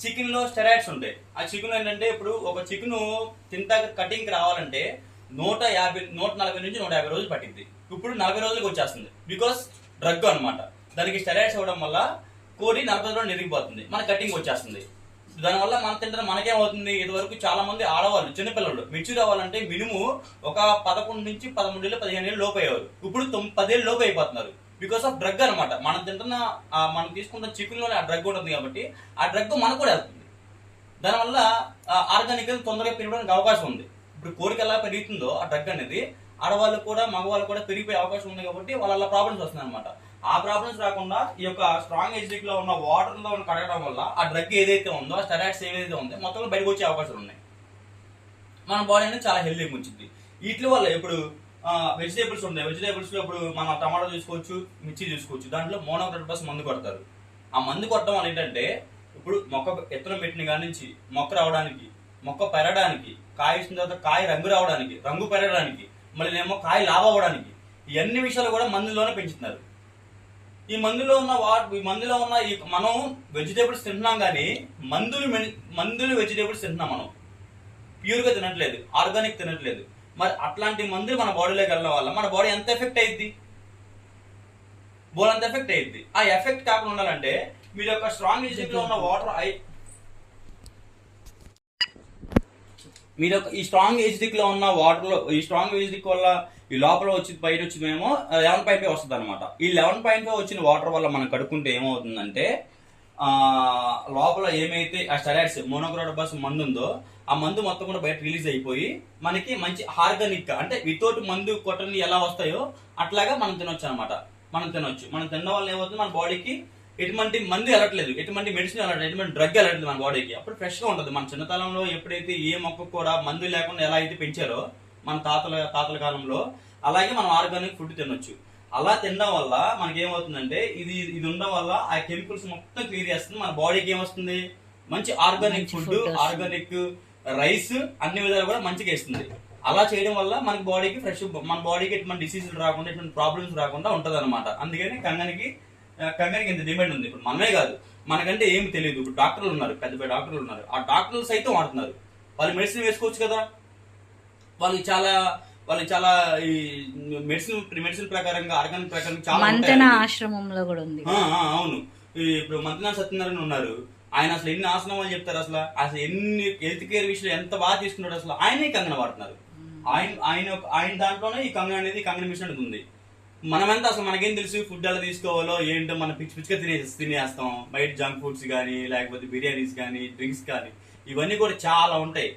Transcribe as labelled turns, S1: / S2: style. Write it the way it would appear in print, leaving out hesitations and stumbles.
S1: Chicken లో steroids ఉంటాయి. ఆ చికెన్ ఏంటంటే ఇప్పుడు ఒక చికెన్ తింటా కటింగ్ రావాలంటే 140 నుంచి 150 రోజులు పట్టింది. ఇప్పుడు 40 రోజులకు వచ్చేస్తుంది. బికాస్ డ్రగ్ అన్నమాట. దానికి స్టెరాయిడ్స్ ఇవ్వడం వల్ల కోడి 40 రోజులు ఎరిగిపోతుంది, మన కటింగ్ వచ్చేస్తుంది. దానివల్ల మనం తింటే మనకేమవుతుంది, ఇది వరకు చాలా మంది ఆడవాళ్ళు చిన్నపిల్లలు మెచ్యూర్ అవ్వాలంటే మినిమం ఒక 11 నుంచి 13 ఏళ్ళు 15 ఏళ్ళు లోపు అయ్యేవారు. ఇప్పుడు 10 ఏళ్ళు లోపు అయిపోతున్నారు. బికాస్ ఆఫ్ డ్రగ్ అనమాట. మనం తింటున్న మనం తీసుకున్న చికెన్ లోనే ఆ డ్రగ్ ఉంటుంది కాబట్టి ఆ డ్రగ్ మనకు కూడా వెళ్తుంది. దానివల్ల ఆర్గానిక్ తొందరగా పెరగడానికి అవకాశం ఉంది. ఇప్పుడు కోరిక ఎలా పెరుగుతుందో ఆ డ్రగ్ అనేది ఆడవాళ్ళు కూడా మగవాళ్ళు కూడా పెరిగిపోయే అవకాశం ఉంది కాబట్టి వాళ్ళ ప్రాబ్లమ్స్ వస్తున్నాయి అనమాట. ఆ ప్రాబ్లమ్స్ రాకుండా ఈ యొక్క స్ట్రాంగ్ ఎసిడిక్ లో ఉన్న వాటర్ లో కడగడం వల్ల ఆ డ్రగ్ ఏదైతే ఉందో ఆ స్టెరాయిడ్స్ ఏదైతే ఉందో మొత్తం బయటకు వచ్చే అవకాశాలు ఉన్నాయి. మన బాడీ అనేది చాలా హెల్దీగా ఉంచుద్ది. వీటి వల్ల ఇప్పుడు వెజిటేబుల్స్ ఉన్నాయి. వెజిటేబుల్స్ లో ఇప్పుడు మనం టమాటో చూసుకోవచ్చు, మిర్చి చూసుకోవచ్చు. దాంట్లో మోనోక్రోటోఫాస్ మందు కొడతారు. ఆ మందు కొట్టడం వల్ల ఏంటంటే ఇప్పుడు మొక్క ఎత్తున పెట్టిన కాడి నుంచి మొక్క రావడానికి, మొక్క పెరగడానికి, కాయ ఇచ్చిన తర్వాత కాయ రంగు రావడానికి, రంగు పెరగడానికి, మళ్ళీ ఏమో కాయ లాభ అవ్వడానికి, ఇవన్నీ విషయాలు కూడా మందులోనే పెంచుతున్నారు. ఈ మందులో ఉన్న ఈ మనం వెజిటేబుల్స్ తింటున్నాం కానీ మందులు వెజిటేబుల్స్ తింటున్నాం. మనం ప్యూర్ గా తినట్లేదు, ఆర్గానిక్ తినట్లేదు. మరి అట్లాంటి మందులు మన బాడీలోకి వెళ్ళడం వల్ల మన బాడీ ఎంత ఎఫెక్ట్ అయ్యిద్ది, బోల్ అంత ఎఫెక్ట్ అయ్యిద్ది. ఆ ఎఫెక్ట్ కాకుండా ఉండాలంటే మీరు యొక్క స్ట్రాంగ్ ఎసిడిక్ లో ఉన్న వాటర్ మీరు ఈ స్ట్రాంగ్ ఎసిడిక్ లో ఉన్న వాటర్ లో ఈ స్ట్రాంగ్ ఎసిడిక్ వల్ల ఈ లోపల వచ్చి బయట వచ్చిందేమో 11.5 వస్తుంది అనమాట. ఈ 11.5 వచ్చిన వాటర్ వల్ల మనం కడుక్కుంటే ఏమవుతుందంటే లోపల ఏమైతే ఆ స్టెరాయిడ్స్ మోనోక్రోటోఫాస్ మందు ఉందో ఆ మందు మొత్తం కూడా బయట రిలీజ్ అయిపోయి మనకి మంచి ఆర్గానిక్ అంటే వితౌట్ మందు కొట్టని ఎలా వస్తాయో అట్లాగా మనం తినొచ్చు అనమాట. మనం తినడం వల్ల ఏమవుతుంది, మన బాడీకి ఎటువంటి మందు వెళ్ళట్లేదు, ఎటువంటి మెడిసిన్ వెళ్ళట్లేదు, ఎటువంటి డ్రగ్ వెళ్ళట్లేదు మన బాడీకి. అప్పుడు ఫ్రెష్ గా ఉంటుంది. మన చిన్నతనంలో ఎప్పుడైతే ఏ మొక్క కూడా మందు లేకుండా ఎలా అయితే పెంచారో మన తాతల కాలంలో, అలాగే మనం ఆర్గానిక్ ఫుడ్ తినొచ్చు. అలా తినడం వల్ల మనకి ఏమవుతుందంటే ఇది ఉండడం వల్ల ఆ కెమికల్స్ మొత్తం క్లియర్ చేస్తుంది. మన బాడీకి ఏమొస్తుంది, మంచి ఆర్గానిక్ ఫుడ్, ఆర్గానిక్ రైస్ అన్ని విధాలు కూడా మంచిగా ఇస్తుంది. అలా చేయడం వల్ల మనకి బాడీకి ఫ్రెష్, మన బాడీకి ఎటువంటి డిసీజులు రాకుండా ఎటువంటి ప్రాబ్లమ్స్ రాకుండా ఉంటది అనమాట. అందుకని కంగనికి ఇంత డిమాండ్ ఉంది. ఇప్పుడు మనమే కాదు, మనకంటే ఏమి తెలియదు. ఇప్పుడు డాక్టర్లు ఉన్నారు, పెద్ద డాక్టర్లు ఉన్నారు. ఆ డాక్టర్లు సైతం వాడుతున్నారు. వాళ్ళు మెడిసిన్ వేసుకోవచ్చు కదా. వాళ్ళకి చాలా ఈ మెడిసిన్ ప్రకారంగా ఆర్గానిక్ ప్రకారం చాలా
S2: ఆశ్రమంలో కూడా ఉంది.
S1: అవును. ఇప్పుడు మంతనాథ్ సత్యనారాయణ ఉన్నారు. ఆయన అసలు ఎన్ని ఆసనాలు చెప్తారు, అసలు ఎన్ని హెల్త్ కేర్ విషయాలు ఎంత బాగా తీసుకున్నాడు. అసలు ఆయనే కంగన వాడుతున్నారు. ఆయన దాంట్లోనే ఈ కంగన మిషన్ అనేది ఉంది. మనమంతా అసలు మనకేం తెలుసు ఫుడ్ ఎలా తీసుకోవాలో ఏంటో మనం పిచ్చిగా తినేస్తాం. బయట జంక్ ఫుడ్స్ కానీ, లేకపోతే బిర్యానీస్ కానీ, డ్రింక్స్ కానీ, ఇవన్నీ కూడా చాలా ఉంటాయి.